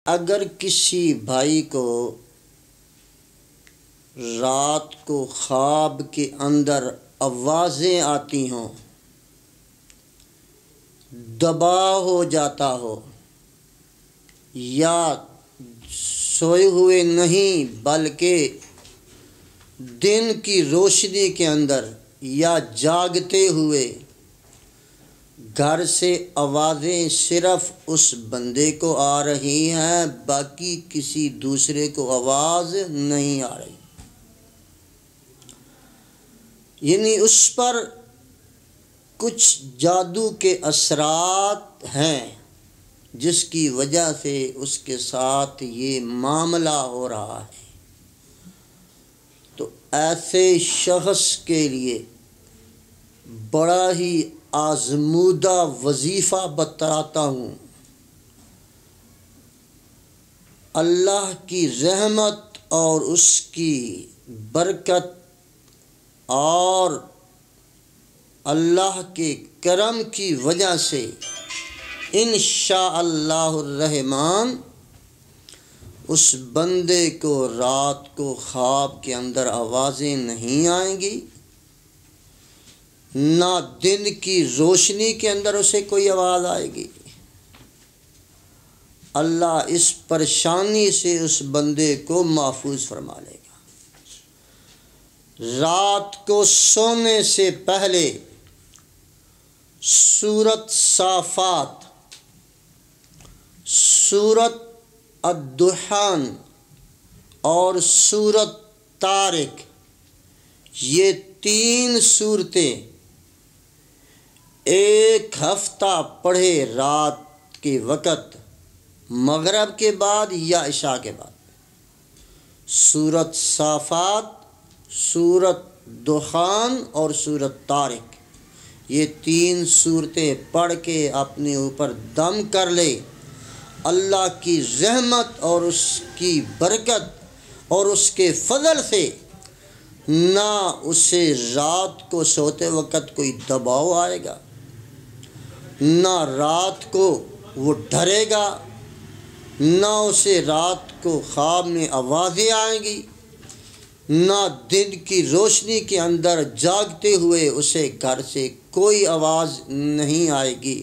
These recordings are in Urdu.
اگر کسی بھائی کو رات کو خواب کے اندر آوازیں آتی ہوں، دبا ہو جاتا ہو یا سوئے ہوئے نہیں بلکہ دن کی روشنی کے اندر یا جاگتے ہوئے گھر سے آوازیں صرف اس بندے کو آ رہی ہیں، باقی کسی دوسرے کو آواز نہیں آ رہی، یعنی اس پر کچھ جادو کے اثرات ہیں جس کی وجہ سے اس کے ساتھ یہ معاملہ ہو رہا ہے۔ تو ایسے شخص کے لیے بڑا ہی آزمودہ وظیفہ بتلاتا ہوں، اللہ کی رحمت اور اس کی برکت اور اللہ کے کرم کی وجہ سے انشاءاللہ الرحمن اس بندے کو رات کو خواب کے اندر آوازیں نہیں آئیں گی، نہ دن کی روشنی کے اندر اسے کوئی آواز آئے گی۔ اللہ اس پریشانی سے اس بندے کو محفوظ فرما لے گا۔ رات کو سونے سے پہلے سورۃ صافات، سورۃ الدخان اور سورۃ طارق، یہ 3 سورتیں ایک ہفتہ پڑھے رات کے وقت، مغرب کے بعد یا عشاء کے بعد۔ سورۃ صافات، سورۃ دخان اور سورۃ طارق، یہ 3 سورتیں پڑھ کے اپنے اوپر دم کر لے، اللہ کی رحمت اور اس کی برکت اور اس کے فضل سے نہ اسے رات کو سوتے وقت کوئی دباؤ آئے گا، نہ رات کو وہ ڈرے گا، نہ اسے رات کو خواب میں آوازیں آئیں گی، نہ دن کی روشنی کے اندر جاگتے ہوئے اسے گھر سے کوئی آواز نہیں آئے گی۔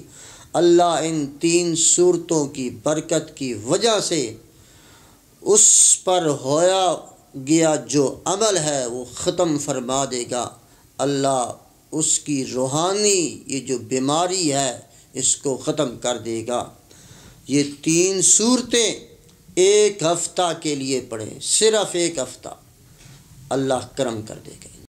اللہ ان 3 صورتوں کی برکت کی وجہ سے اس پر ہویا گیا جو عمل ہے وہ ختم فرما دے گا۔ اللہ اس کی روحانی یہ جو بیماری ہے اس کو ختم کر دے گا۔ یہ 3 صورتیں ایک ہفتہ کے لیے پڑھیں، صرف ایک ہفتہ، اللہ کرم کر دے گا۔